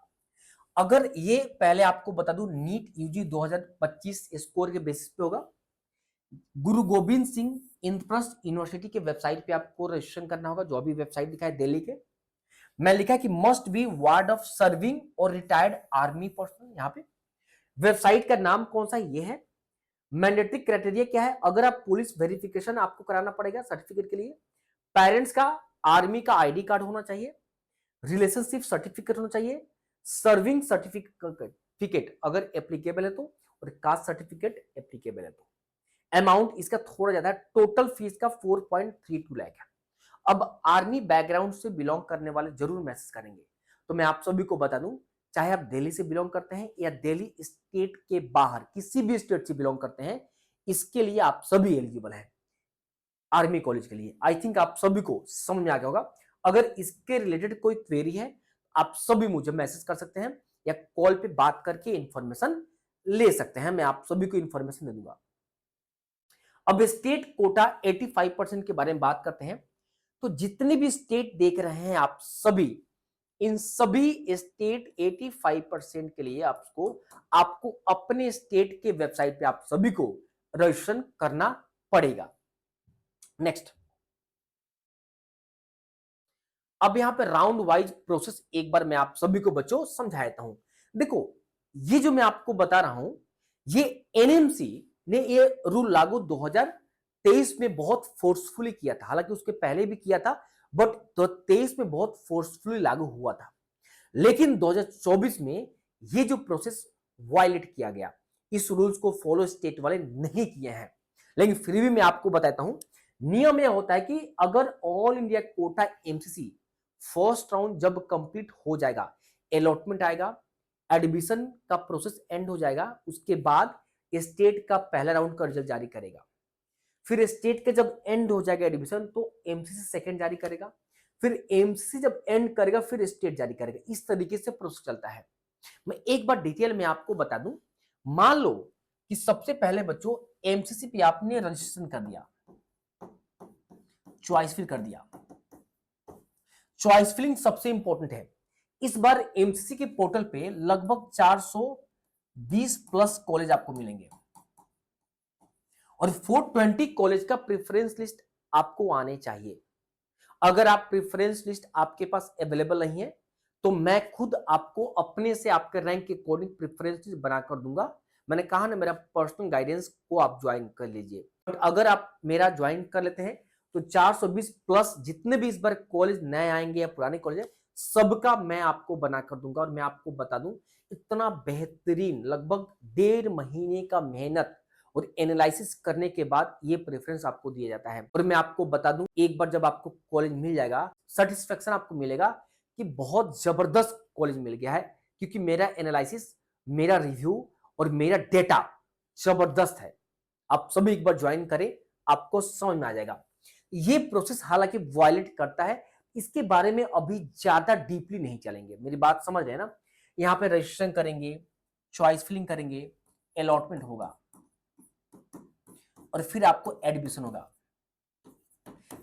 अगर ये पहले आपको बता दूं, नीट यूजी 2025 स्कोर के बेसिस पे होगा। गुरु गोविंद सिंह इंद्रप्रस्थ यूनिवर्सिटी के वेबसाइट पे आपको रजिस्ट्रेशन करना होगा, जो अभी वेबसाइट दिखा है दिल्ली के। मैं लिखा कि must be ward of serving और रिटायर्ड आर्मी पर्सन। यहाँ पे वेबसाइट का नाम कौन सा ये है। मैंडेटरी क्राइटेरिया क्या है, अगर आप पुलिस वेरिफिकेशन आपको कराना पड़ेगा सर्टिफिकेट के लिए। पेरेंट्स का आर्मी का आईडी कार्ड होना चाहिए, रिलेशनशिप सर्टिफिकेट होना चाहिए, सर्विंग सर्टिफिकेट अगर एप्लीकेबल है तो, और कास्ट सर्टिफिकेट एप्लीकेबल है तो। अमाउंट इसका थोड़ा ज्यादा है, टोटल फीस का 4.32 लाख है। अब आर्मी बैकग्राउंड से बिलोंग करने वाले जरूर मैसेज करेंगे, तो मैं आप सभी को बता दूं, चाहे आप दिल्ली से बिलोंग करते हैं या दिल्ली स्टेट के बाहर किसी भी स्टेट से बिलोंग करते हैं, इसके लिए आप सभी एलिजिबल हैं आर्मी कॉलेज के लिए। आई थिंक आप सभी को समझ में आ गया होगा। अगर इसके रिलेटेड कोई क्वेरी है, आप सभी मुझे मैसेज कर सकते हैं या कॉल पे बात करके इंफॉर्मेशन ले सकते हैं, मैं आप सभी को इंफॉर्मेशन दे दूंगा। अब स्टेट कोटा 85% के बारे में बात करते हैं, तो जितने भी स्टेट देख रहे हैं आप सभी, इन सभी स्टेट 85% के लिए आपको अपने स्टेट के वेबसाइट पे आप सभी को रजिस्ट्रेशन करना पड़ेगा। नेक्स्ट, अब यहां पे राउंड वाइज प्रोसेस एक बार मैं आप सभी को बच्चों समझा देता हूं। देखो, ये जो मैं आपको बता रहा हूं, ये एनएमसी ने ये रूल लागू 2023 में बहुत फोर्सफुली किया था। हालांकि उसके पहले भी किया था, बट 2023 में बहुत फोर्सफुली लागू हुआ था। लेकिन 2024 में ये जो प्रोसेस वायलेट किया गया, इस रूल्स को फॉलो स्टेट वाले नहीं किए हैं। लेकिन फिर भी मैं आपको बताता हूं, नियम यह होता है कि अगर all India quota MCC first round जब कंप्लीट हो जाएगा, अलॉटमेंट आएगा, एडमिशन का प्रोसेस एंड हो जाएगा, उसके बाद स्टेट का पहला राउंड का रिजल्ट जारी करेगा। फिर स्टेट के जब एंड हो जाएगा एडमिशन तो एमसीसी सेकंड जारी करेगा, फिर एमसीसी जब एंड करेगा फिर स्टेट जारी करेगा। इस तरीके से प्रोसेस चलता है। मैं एक बार डिटेल में आपको बता दूं, मान लो कि सबसे पहले बच्चों एमसीसी पे आपने रजिस्ट्रेशन कर दिया, चॉइस फिल कर दिया। चॉइस फिलिंग सबसे इंपॉर्टेंट है। इस बार एमसीसी के पोर्टल पे लगभग 420 प्लस कॉलेज आपको मिलेंगे और 420 कॉलेज का प्रेफरेंस लिस्ट आपको आने चाहिए। अगर आप प्रेफरेंस लिस्ट आपके पास अवेलेबल नहीं है तो मैं खुद आपको अपने से आपके रैंक के अकॉर्डिंग प्रेफरेंस लिस्ट बनाकर दूंगा। मैंने कहा ना, मेरा पर्सनल गाइडेंस को आप ज्वाइन कर लीजिए। बट अगर आप मेरा ज्वाइन कर लेते हैं तो 420 प्लस जितने भी इस बार कॉलेज नए आएंगे या पुराने कॉलेज है, सबका मैं आपको बना कर दूंगा। और मैं आपको बता दूं, इतना बेहतरीन लगभग 1.5 महीने का मेहनत और एनालिसिस करने के बाद ये प्रेफरेंस आपको दिया जाता है। और मैं आपको बता दूं, एक बार जब आपको कॉलेज मिल जाएगा, सेटिस्फेक्शन आपको मिलेगा कि बहुत जबरदस्त कॉलेज मिल गया है, क्योंकि मेरा एनालिसिस, मेरा रिव्यू और मेरा डेटा जबरदस्त है। आप सभी एक बार ज्वाइन करें, आपको समझ में आ जाएगा। ये प्रोसेस हालांकि वायलेट करता है, इसके बारे में अभी ज्यादा डीपली नहीं चलेंगे। मेरी बात समझ रहे हैं ना? यहाँ पे रजिस्ट्रेशन करेंगे, चॉइस फिलिंग करेंगे, अलॉटमेंट होगा और फिर आपको एडमिशन होगा।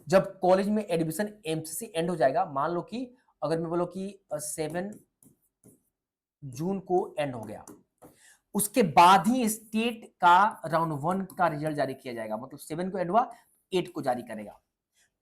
जब कॉलेज में एडमिशन एमसीसी एंड हो जाएगा, मान लो कि अगर मैं बोलो कि 7 जून को एंड हो गया, उसके बाद ही स्टेट का राउंड 1 का रिजल्ट जारी किया जाएगा। मतलब 7 को एंड हुआ, 8 को जारी करेगा,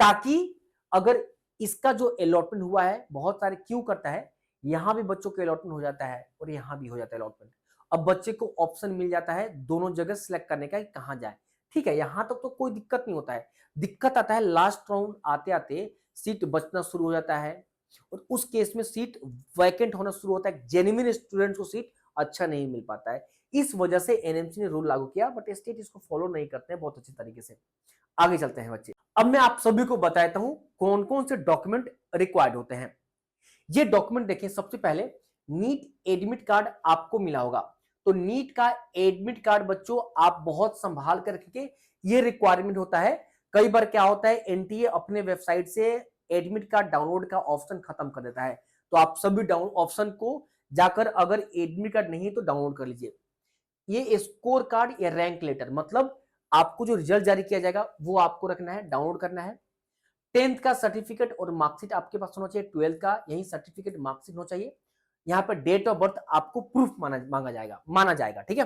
ताकि अगर इसका जो अलॉटमेंट हुआ है, बहुत सारे क्यों करता है, यहां भी बच्चों को अलॉटमेंट हो जाता है और यहां भी हो जाता है अलॉटमेंट। अब बच्चे को ऑप्शन मिल जाता है दोनों जगह सिलेक्ट करने का कहां जाए। ठीक है, यहां तक तो कोई दिक्कत नहीं होता है। दिक्कत आता है लास्ट राउंड आते आते सीट बचना शुरू हो जाता है और उस केस में सीट वैकेंट होना शुरू होता है। जेन्युइन स्टूडेंट्स को सीट अच्छा नहीं मिल पाता है। इस वजह से एनएमसी ने रूल लागू किया, बट स्टेट इसको फॉलो नहीं करते हैं बहुत अच्छे तरीके से। आगे चलते हैं बच्चे। अब मैं आप सभी को बताता हूं कौन कौन से डॉक्यूमेंट रिक्वायर्ड होते हैं। ये डॉक्यूमेंट देखें, सबसे पहले नीट एडमिट कार्ड आपको मिला होगा। तो नीट का एडमिट कार्ड बच्चों आप बहुत संभाल कर रखिए, ये रिक्वायरमेंट होता है। कई बार क्या होता है, एनटीए अपने वेबसाइट से एडमिट कार्ड डाउनलोड का ऑप्शन खत्म कर देता है, तो आप सभी डाउन ऑप्शन को जाकर अगर एडमिट कार्ड नहीं तो डाउनलोड कर लीजिए। ये स्कोर कार्ड या रैंक लेटर, मतलब आपको जो रिजल्ट जारी किया जाएगा वो आपको रखना है, डाउनलोड करना है। 10th का सर्टिफिकेट और मार्कशीट आपके पास होना चाहिए, 12th का यही सर्टिफिकेट मार्कशीट होना चाहिए। यहाँ पर डेट ऑफ बर्थ आपको प्रूफ माना जाएगा। ठीक है,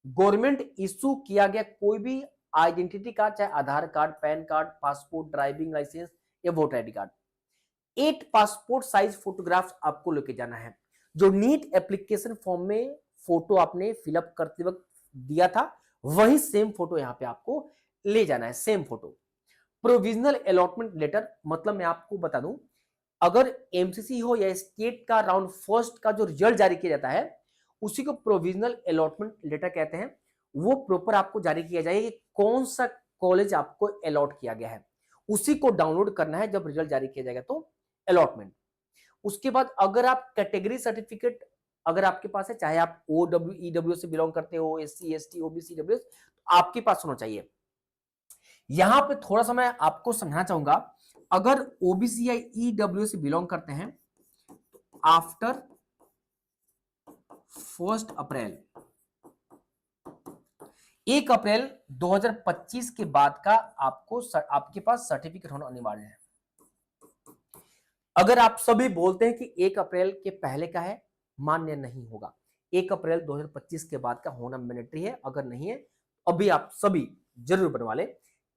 गवर्नमेंट इशू किया गया कोई भी आइडेंटिटी कार्ड, चाहे Aadhaar card, pan card, passport, driving licence या voter ID card, 8 passport size photographs आपको लेके जाना है। जो नीट एप्लीकेशन फॉर्म में फोटो आपने फिलअप करते वक्त दिया था, वही सेम फोटो यहाँ पे आपको ले जाना है, same photo. Provisional allotment letter, मतलब मैं आपको बता दूं, अगर एमसीसी हो या स्टेट का राउंड फर्स्ट का जो रिजल्ट जारी किया जाता है, उसी को प्रोविजनल अलॉटमेंट लेटर कहते हैं। वो प्रॉपर आपको जारी किया जाएगा कि कौन सा कॉलेज आपको अलॉट किया गया है, उसी को डाउनलोड करना है जब रिजल्ट जारी किया जाएगा तो अलॉटमेंट। उसके बाद अगर आप कैटेगरी सर्टिफिकेट अगर आपके पास है, चाहे आप ओडब्ल्यू ईडब्ल्यू से बिलोंग करते हो, एससी एसटी ओबीसी डब्ल्यूएस, तो आपके पास होना चाहिए। यहां पे थोड़ा सा मैं आपको समझाना चाहूंगा, अगर ओबीसी या ईडब्ल्यू से बिलोंग करते हैं तो आफ्टर 1 अप्रैल 1 अप्रैल 2025 के बाद का आपके पास सर्टिफिकेट होना अनिवार्य है। अगर आप सभी बोलते हैं कि 1 अप्रैल के पहले का है, मान्य नहीं होगा। 1 अप्रैल 2025 के बाद का होना मैंडेटरी है। अगर नहीं है, अभी आप सभी जरूर बनवा लें।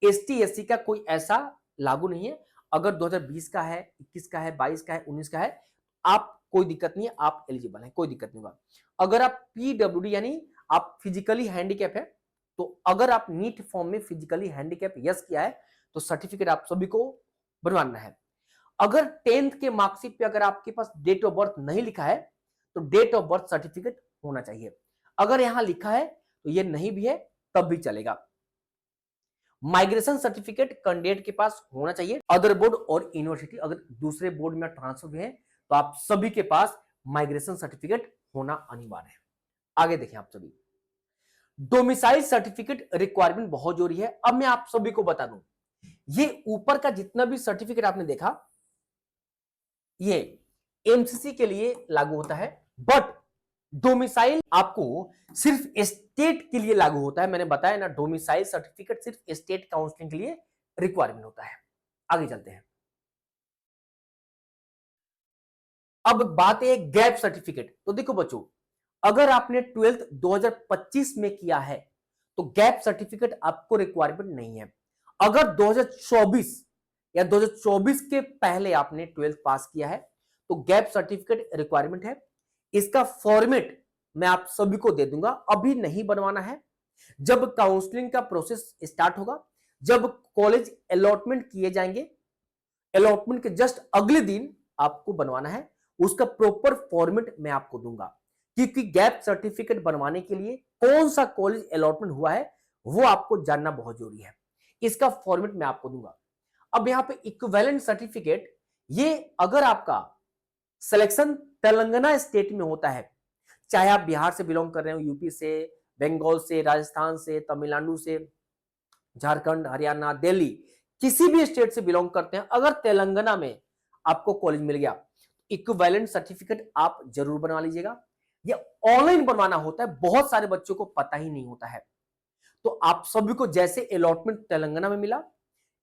एसटी एससी का कोई ऐसा लागू नहीं है। अगर 2020 का है, 21 का है, 22 का है, 19 का है, आप कोई दिक्कत नहीं है, आप एलिजिबल हैं, कोई दिक्कत नहीं होगा। अगर आप पीडब्ल्यूडी यानी आप फिजिकली हैंडीकैप है, तो अगर आप नीट फॉर्म में फिजिकली हैंडीकैप यस किया है तो सर्टिफिकेट आप सभी को बनवाना है। अगर 10th के मार्कशीट पे अगर आपके पास डेट ऑफ बर्थ नहीं लिखा है तो डेट ऑफ बर्थ सर्टिफिकेट होना चाहिए। अगर यहां लिखा है तो ये नहीं भी है तब भी चलेगा। माइग्रेशन सर्टिफिकेट कैंडिडेट के पास होना चाहिए। अदर बोर्ड और यूनिवर्सिटी अगर दूसरे बोर्ड में ट्रांसफर हुए हैं तो आप सभी के पास माइग्रेशन सर्टिफिकेट होना अनिवार्य है। आगे देखें आप सभी, डोमिसाइल सर्टिफिकेट रिक्वायरमेंट बहुत जरूरी है। अब मैं आप सभी को बता दूं, ये ऊपर का जितना भी सर्टिफिकेट आपने देखा ये एमसीसी के लिए लागू होता है, बट डोमिसाइल आपको सिर्फ स्टेट के लिए लागू होता है। मैंने बताया ना, डोमिसाइल सर्टिफिकेट सिर्फ स्टेट काउंसलिंग के लिए रिक्वायरमेंट होता है। आगे चलते हैं। अब बात है गैप सर्टिफिकेट। तो देखो बच्चों, अगर आपने 12th 2025 में किया है तो गैप सर्टिफिकेट आपको रिक्वायरमेंट नहीं है। अगर 2024 या 2024 के पहले आपने 12th पास किया है तो गैप सर्टिफिकेट रिक्वायरमेंट है। इसका फॉर्मेट मैं आप सभी को दे दूंगा, अभी नहीं बनवाना है। जब काउंसलिंग का प्रोसेस स्टार्ट होगा, जब कॉलेज अलॉटमेंट किए जाएंगे, अलॉटमेंट के जस्ट अगले दिन आपको बनवाना है। उसका प्रॉपर फॉर्मेट मैं आपको दूंगा, क्योंकि गैप सर्टिफिकेट बनवाने के लिए कौन सा कॉलेज अलॉटमेंट हुआ है वो आपको जानना बहुत जरूरी है। इसका फॉर्मेट मैं आपको दूंगा। अब यहां पे इक्विवेलेंट सर्टिफिकेट, ये अगर आपका सिलेक्शन तेलंगाना स्टेट में होता है, चाहे आप बिहार से बिलोंग कर रहे हो, यूपी से, बंगाल से, राजस्थान से, तमिलनाडु से, झारखंड, हरियाणा, दिल्ली, किसी भी स्टेट से बिलोंग करते हैं, अगर तेलंगाना में आपको कॉलेज मिल गया, इक्विवेलेंट सर्टिफिकेट आप जरूर बनवा लीजिएगा। ये ऑनलाइन बनवाना होता है, बहुत सारे बच्चों को पता ही नहीं होता है। तो आप सभी को जैसे अलॉटमेंट तेलंगाना में मिला,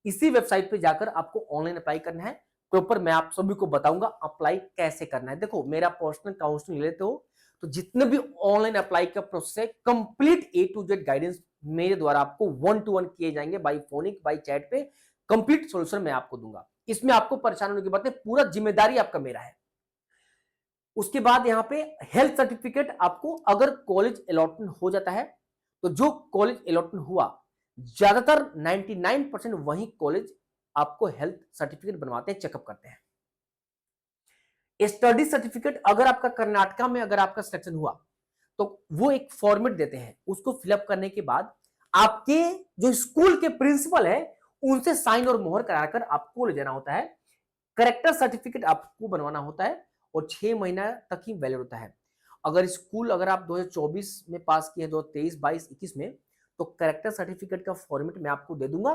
इसी वेबसाइट पे जाकर आपको ऑनलाइन अप्लाई करना है। प्रॉपर मैं आप सभी को बताऊंगा अप्लाई कैसे करना है। देखो, मेरा पर्सनल काउंसलिंग लेते हो तो जितने भी ऑनलाइन अप्लाई का प्रोसेस है, complete A to Z guidance मेरे द्वारा आपको 1 to 1 किए जाएंगे, बाई फोनिक, बाई चैट पे कंप्लीट सॉल्यूशन मैं आपको दूंगा। इसमें आपको परेशान होने की बात है, पूरा जिम्मेदारी आपका मेरा है। उसके बाद यहां पे हेल्थ सर्टिफिकेट, आपको अगर कॉलेज अलॉटमेंट हो जाता है तो जो कॉलेज अलॉटमेंट हुआ, ज्यादातर 99% वही कॉलेज आपको हेल्थ सर्टिफिकेट बनवाते हैं, चेकअप करते हैं। स्टडी सर्टिफिकेट, अगर आपका कर्नाटका में अगर आपका सिलेक्शन हुआ तो वो एक फॉर्मेट देते हैं, उसको फिलअप करने के बाद आपके जो स्कूल के प्रिंसिपल है उनसे साइन और मोहर कराकर आपको ले जाना होता है। करेक्टर सर्टिफिकेट आपको बनवाना होता है और 6 महीना तक ही वैलिड होता है। अगर स्कूल अगर आप 2024 में पास किए, 2023, 22, 21 में, तो करेक्टर सर्टिफिकेट का फॉर्मेट मैं आपको दे दूंगा।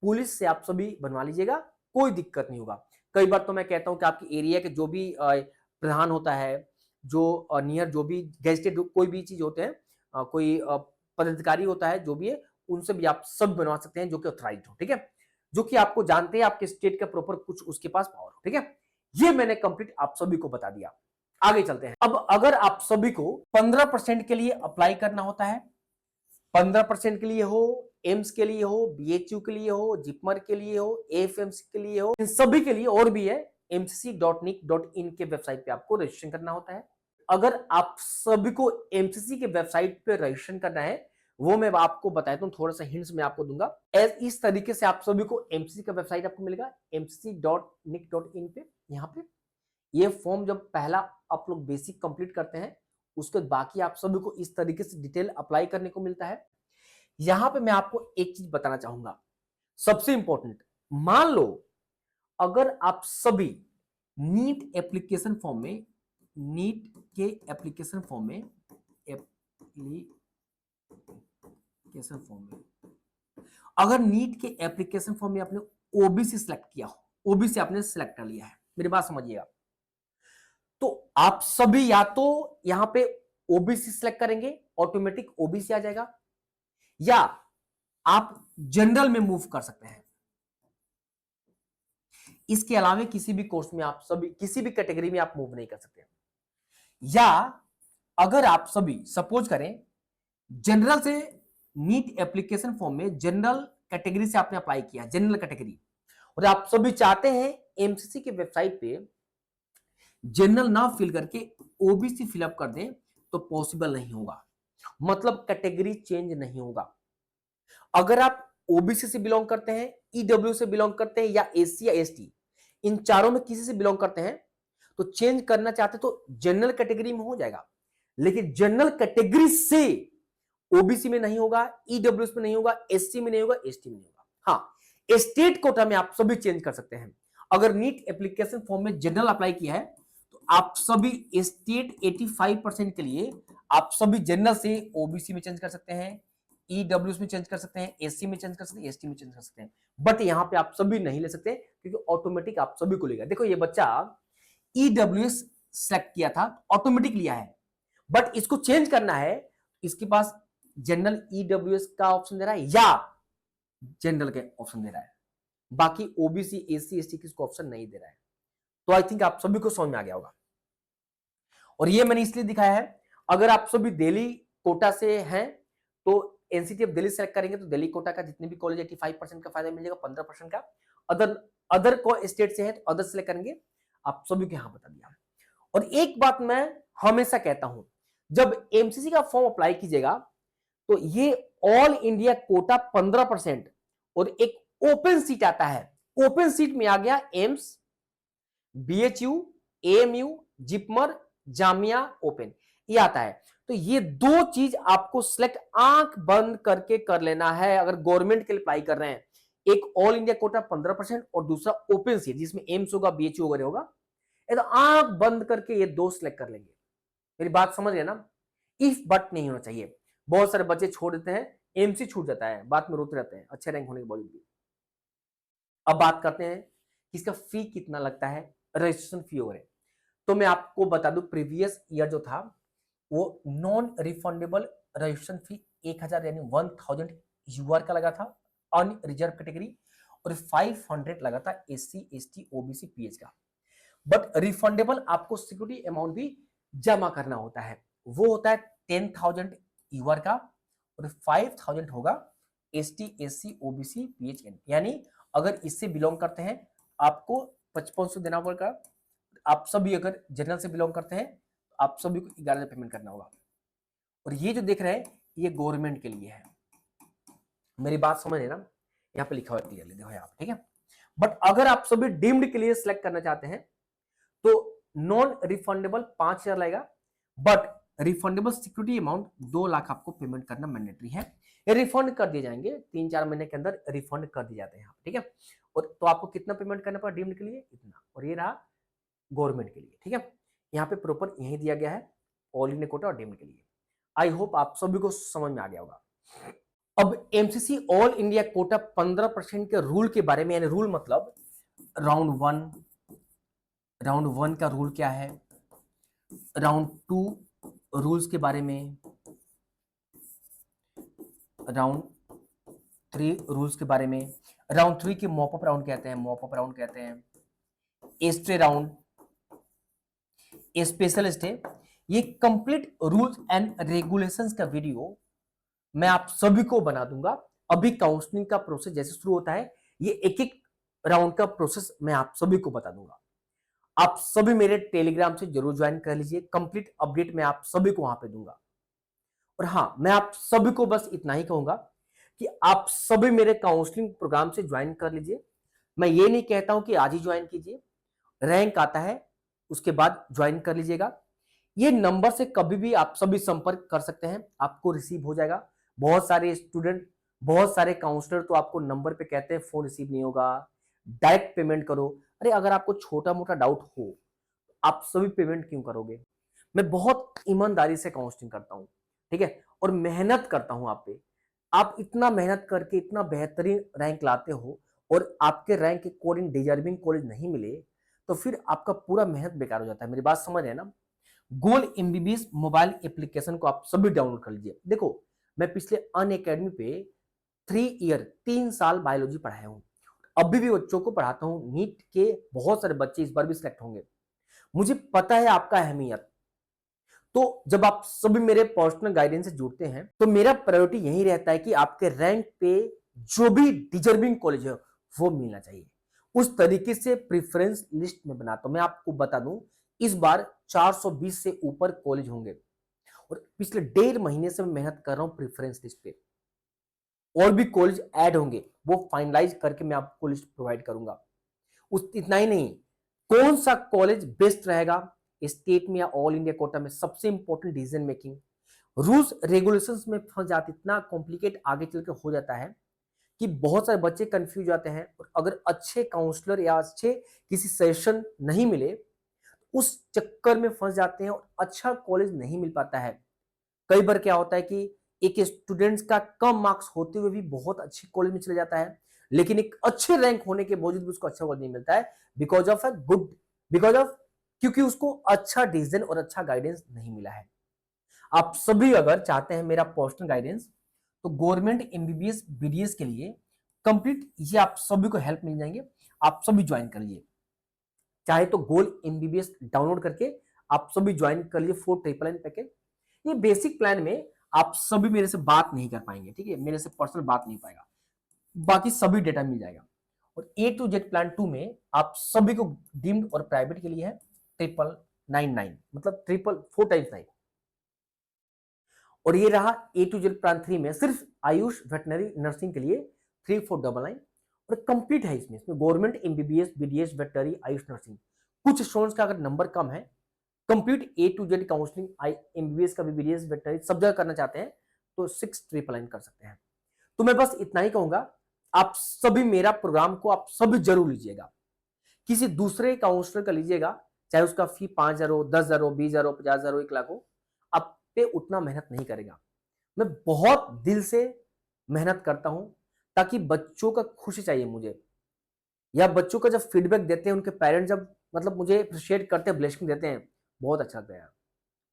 पुलिस से आप सभी बनवा लीजिएगा, कोई दिक्कत नहीं होगा। कई बार तो मैं कहता हूं कि आपके एरिया के जो भी प्रधान होता है, जो नियर जो भी गेजेटेड कोई भी चीज होते हैं, कोई पदाधिकारी होता है, जो भी है, उनसे भी आप सब बनवा सकते हैं जो कि ऑथराइज्ड हो, ठीक है, जो कि आपको जानते हैं, आपके स्टेट का प्रॉपर कुछ उसके पास पावर हो, ठीक है। ये मैंने कंप्लीट आप सभी को बता दिया। आगे चलते हैं। अब अगर आप सभी को 15% के लिए अप्लाई करना होता है, 15% के लिए हो, एम्स के लिए हो, बीएचयू के लिए हो, जिपमर के लिए हो, एएफएमसी के लिए हो, इन सभी के लिए और भी है, mcc.nic.in के वेबसाइट पे आपको रजिस्ट्रेशन करना होता है। अगर आप सभी को एमसीसी के वेबसाइट पे रजिस्ट्रेशन करना है, वो मैं आपको बताता हूं, थोड़ा सा हिंट्स मैं आपको दूंगा। इस तरीके से आप सभी को एमसीसी का वेबसाइट आपको मिलेगा mcc.nic.in पे। यहाँ पे ये फॉर्म जब पहला आप लोग बेसिक कंप्लीट करते हैं, उसके बाकी आप सभी को इस तरीके से डिटेल अप्लाई करने को मिलता है। यहां पे मैं आपको एक चीज बताना चाहूंगा, सबसे इंपॉर्टेंट, मान लो अगर आप सभी नीट एप्लीकेशन फॉर्म में, नीट के एप्लीकेशन फॉर्म में, एप्लीकेशन फॉर्म में अगर नीट के एप्लीकेशन फॉर्म में आपने ओबीसी सिलेक्ट किया हो, ओबीसी आपने सिलेक्ट कर लिया है, मेरी बात समझिएगा, तो आप सभी या तो यहां पे ओबीसी सिलेक्ट करेंगे, ऑटोमेटिक ओबीसी आ जाएगा, या आप जनरल में मूव कर सकते हैं। इसके अलावा किसी भी कोर्स में आप सभी, किसी भी कैटेगरी में आप मूव नहीं कर सकते। या अगर आप सभी सपोज करें जनरल से, नीट एप्लीकेशन फॉर्म में जनरल कैटेगरी से आपने अप्लाई किया, जनरल कैटेगरी, और आप सभी चाहते हैं एमसीसी के वेबसाइट पे जनरल ना फिल करके ओबीसी फिलअप कर दें, तो पॉसिबल नहीं होगा, मतलब कैटेगरी चेंज नहीं होगा। अगर आप ओबीसी से बिलोंग करते हैं, ईडब्ल्यू से बिलोंग करते हैं, या एससी या एसटी, इन चारों में किसी से बिलोंग करते हैं, तो चेंज करना चाहते तो जनरल कैटेगरी में हो जाएगा। लेकिन जनरल कैटेगरी से ओबीसी में नहीं होगा, ईडब्ल्यूएस में नहीं होगा, एससी में नहीं होगा, एसटी में नहीं होगा। हाँ, स्टेट कोटा में आप सभी चेंज कर सकते हैं। अगर नीट एप्लीकेशन फॉर्म में जनरल अप्लाई किया है तो आप सभी स्टेट 85% के लिए आप सभी जनरल से ओबीसी में चेंज कर सकते हैं, ईडब्ल्यूएस में चेंज कर सकते हैं, एससी में चेंज कर सकते हैं, एसटी में चेंज कर सकते हैं। बट यहां पे आप सभी नहीं ले सकते क्योंकि ऑटोमेटिक आप सभी को लेगा। देखो ये बच्चा ईडब्ल्यूएस सेलेक्ट किया था, ऑटोमेटिक लिया है, बट इसको चेंज करना है, इसके पास जनरल ईडब्ल्यूएस का ऑप्शन दे रहा है या जनरल के ऑप्शन दे रहा है, बाकी ओबीसी एससी एसटी किसको ऑप्शन नहीं दे रहा है। तो आई थिंक आप सभी को समझ में आ गया होगा। और ये मैंने इसलिए दिखाया है, अगर आप सभी दिल्ली कोटा से हैं तो एनसीटी ऑफ दिल्ली सेलेक्ट करेंगे तो दिल्ली कोटा का जितने भी कॉलेज 85% का फायदा मिलेगा, 15% का। अदर को स्टेट से है तो अदर सेलेक्ट करेंगे। आप सभी को यहां बता दिया। और एक बात मैं हमेशा कहता हूं, जब एमसीसी का फॉर्म अप्लाई कीजिएगा तो ये ऑल इंडिया कोटा 15% और एक ओपन सीट आता है। ओपन सीट में आ गया AIIMS, BHU, AMU, JIPMER, Jamia open, ये आता है। तो ये दो चीज आपको सिलेक्ट आंख बंद करके कर लेना है अगर गवर्नमेंट के लिए अप्लाई कर रहे हैं। एक ऑल इंडिया कोटा 15% और दूसरा ओपन सीट जिसमें एम्स होगा, बीएचयू वगैरह होगा। ये तो आंख बंद करके ये दो सिलेक्ट कर लेंगे। मेरी बात समझ गए ना? इफ बट नहीं होना चाहिए। बहुत सारे बच्चे छोड़ देते हैं, एमसी छूट जाता है, बाद में रोते रहते हैं अच्छे रैंक होने के बावजूद भी। अब बात करते हैं कि इसका फी कितना लगता है, रजिस्ट्रेशन फी वगैरह। तो मैं आपको बता दूं, प्रीवियस ईयर जो था वो नॉन रिफंडेबल रजिस्ट्रेशन फी 1000 यानी 1000 यूआर का लगा था अनरिजर्व कैटेगरी, और 500 लगा था एससी एसटी ओबीसी पीएच का। बट रिफंडेबल आपको सिक्योरिटी अमाउंट भी जमा करना होता है, वो होता है 10,000 यूआर का, और 5,000 होगा एसटी एससी ओबीसी पीएचएन। यानी अगर इससे बिलोंग करते हैं आपको 5500 देना पड़ेगा। आप सभी अगर जनरल से बिलोंग करते हैं तो आप सभी को 11,000 पेमेंट करना होगा। और ये जो देख रहे हैं ये गवर्नमेंट के लिए है। मेरी बात समझ है ना? यहाँ पे लिखा हुआ क्लियरली देखो यहाँ पे, ठीक है। बट अगर आप सभी डीम्ड के लिए सिलेक्ट करना चाहते हैं तो नॉन रिफंडेबल 5,000 लगेगा, but refundable security amount 2 lakh आपको पेमेंट करना मैंडेटरी है। ये रिफंड कर दिए जाएंगे 3-4 महीने के अंदर, रिफंड कर दिए जाते हैं, ठीक है। और तो आपको कितना पेमेंट करना पड़ा डीम्ड के लिए? इतना। और ये रहा गवर्नमेंट के लिए, ठीक है। यहाँ पे प्रॉपर यही दिया गया है ऑल इंडिया कोटा और डीम्ड के लिए। आई होप आप सभी को समझ में आ गया होगा। अब एमसीसी ऑल इंडिया कोटा 15% के रूल के बारे में, यानी रूल मतलब राउंड वन का रूल क्या है, राउंड 2 रूल्स के बारे में, राउंड 3 रूल्स के बारे में, राउंड 3 के मॉपअप राउंड कहते हैं, एस्ट्रे राउंड, स्पेशल स्टे, ये कंप्लीट रूल्स एंड रेगुलेशंस का वीडियो मैं आप सभी को बना दूंगा। अभी काउंसलिंग का प्रोसेस जैसे शुरू होता है, ये एक एक राउंड का प्रोसेस मैं आप सभी को बता दूंगा। आप सभी मेरे टेलीग्राम से जरूर ज्वाइन कर लीजिए, कंप्लीट अपडेट मैं आप सभी को वहां पे दूंगा। और हाँ, मैं आप सभी को बस इतना ही कहूंगा कि आप सभी मेरे काउंसलिंग प्रोग्राम से ज्वाइन कर लीजिए। मैं ये नहीं कहता हूं कि आज ही ज्वाइन कीजिए, रैंक आता है उसके बाद ज्वाइन कर लीजिएगा। ये नंबर से कभी भी आप सभी संपर्क कर सकते हैं, आपको रिसीव हो जाएगा। बहुत सारे स्टूडेंट, बहुत सारे काउंसलर तो आपको नंबर पे कहते हैं फोन रिसीव नहीं होगा, डायरेक्ट पेमेंट करो। अरे अगर आपको छोटा मोटा डाउट हो आप सभी पेमेंट क्यों करोगे? मैं बहुत ईमानदारी से काउंसलिंग करता हूं, ठीक है, और मेहनत करता हूं आप पे। आप इतना मेहनत करके इतना बेहतरीन रैंक लाते हो और आपके रैंक के अकॉर्डिंग डिजर्विंग कॉलेज नहीं मिले तो फिर आपका पूरा मेहनत बेकार हो जाता है। मेरी बात समझ रहे हैं ना? गोल एमबीबीएस मोबाइल एप्लीकेशन को आप सभी डाउनलोड कर लीजिए। देखो मैं पिछले अनअकैडमी पे 3 साल बायोलॉजी पढ़ाया हूं, अभी भी बच्चों को पढ़ाता हूं। नीट के बहुत सारे बच्चे इस बार भी सिलेक्ट होंगे, मुझे पता है आपका अहमियत। तो जब आप सभी मेरे पर्सनल गाइडेंस से जुड़ते हैं तो मेरा प्रायोरिटी यही रहता है कि आपके रैंक पे जो भी डिजर्विंग कॉलेज है वो मिलना चाहिए। उस तरीके से प्रेफरेंस लिस्ट में बनाता हूं। मैं आपको बता दूं इस बार 420 से ऊपर कॉलेज होंगे और पिछले 1.5 महीने से मैं मेहनत कर रहा हूं प्रेफरेंस लिस्ट पे। और भी कॉलेज ऐड होंगे, वो फाइनलाइज करके मैं आपको लिस्ट प्रोवाइड करूंगा। इतना ही नहीं, कौन सा कॉलेज बेस्ट रहेगा स्टेट में या ऑल इंडिया कोटा में, सबसे important decision making, rules regulations में फंस जाते, इतना कॉम्प्लिकेट आगे चल के हो जाता है कि बहुत सारे बच्चे कंफ्यूज जाते हैं, और अगर अच्छे काउंसलर या अच्छे किसी सेशन नहीं मिले, उस चक्कर में फंस जाते हैं और अच्छा कॉलेज नहीं मिल पाता है। कई बार क्या होता है कि एक स्टूडेंट्स का कम मार्क्स होते हुए भी बहुत अच्छे कॉलेज में चले जाता है, लेकिन एक अच्छे रैंक होने के बावजूद भी उसको अच्छा कॉलेज नहीं मिलता है, बिकॉज ऑफ क्योंकि उसको अच्छा डिसीजन और अच्छा गाइडेंस नहीं मिला है। आप सभी अगर चाहते हैं मेरा पर्सनल गाइडेंस, तो गवर्नमेंट एमबीबीएस बीडीएस के लिए कंप्लीट ये आप सभी को हेल्प मिल जाएंगे। आप सभी ज्वाइन कर लीजिए, चाहे तो गोल एमबीबीएस डाउनलोड करके आप सभी ज्वाइन कर लीजिए 499 पैकेज। ये बेसिक प्लान में आप सभी मेरे से बात नहीं कर पाएंगे, ठीक है, मेरे से पर्सनल बात नहीं पाएगा, बाकी सभी डेटा मिल जाएगा। और ए टू जेड प्लान 2 में आप सभी को डीम्ड और प्राइवेट के लिए है 9999, मतलब 4 टाइम्स 9। और ये रहा ए टू जेड प्लान 3 में सिर्फ आयुष वेटनरी नर्सिंग के लिए 3499, और कंप्लीट है इसमें government MBBS BDS veterinary AYUSH nursing. कुछ स्टूडेंट्स का अगर नंबर कम है, complete A to Z counselling MBBS का भी बीडीएस वेटनरी सब जगह करना चाहते हैं तो 6999 कर सकते हैं। तो मैं बस इतना ही कहूंगा, आप सभी मेरा प्रोग्राम को आप सभी जरूर लीजिएगा। किसी दूसरे काउंसलर का लीजिएगा, चाहे उसका फी 5,000 हो, 10,000 हो, 20,000 हो, 50,000 हो, 1 लाख हो, आप पे उतना मेहनत नहीं करेगा। मैं बहुत दिल से मेहनत करता हूं ताकि बच्चों का खुशी चाहिए मुझे, या बच्चों का जब फीडबैक देते हैं, उनके पेरेंट्स जब मतलब मुझे अप्रिशिएट करते हैं, ब्लेसिंग देते हैं, बहुत अच्छा लगता है यार।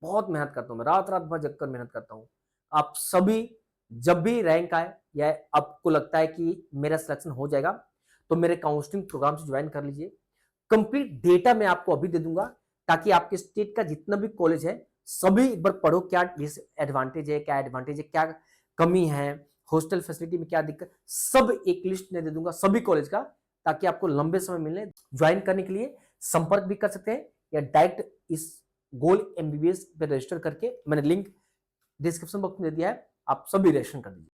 बहुत मेहनत करता हूं मैं, रात रात भर जगकर मेहनत करता हूं। आप सभी जब भी रैंक आए या आपको लगता है कि मेरा सिलेक्शन हो जाएगा, तो मेरे काउंसलिंग प्रोग्राम से ज्वाइन कर लीजिए। कंप्लीट डेटा मैं आपको अभी दे दूंगा, ताकि आपके स्टेट का जितना भी कॉलेज है सभी एक बार पढ़ो, क्या एडवांटेज है, क्या एडवांटेज है, क्या कमी है, हॉस्टल फैसिलिटी में क्या दिक्कत, सब एक लिस्ट में दे दूंगा सभी कॉलेज का, ताकि आपको लंबे समय मिले। ज्वाइन करने के लिए संपर्क भी कर सकते हैं, या डायरेक्ट इस गोल एमबीबीएस पे रजिस्टर करके, मैंने लिंक डिस्क्रिप्शन बॉक्स में दे दिया है, आप सभी रजिस्टर कर दीजिए।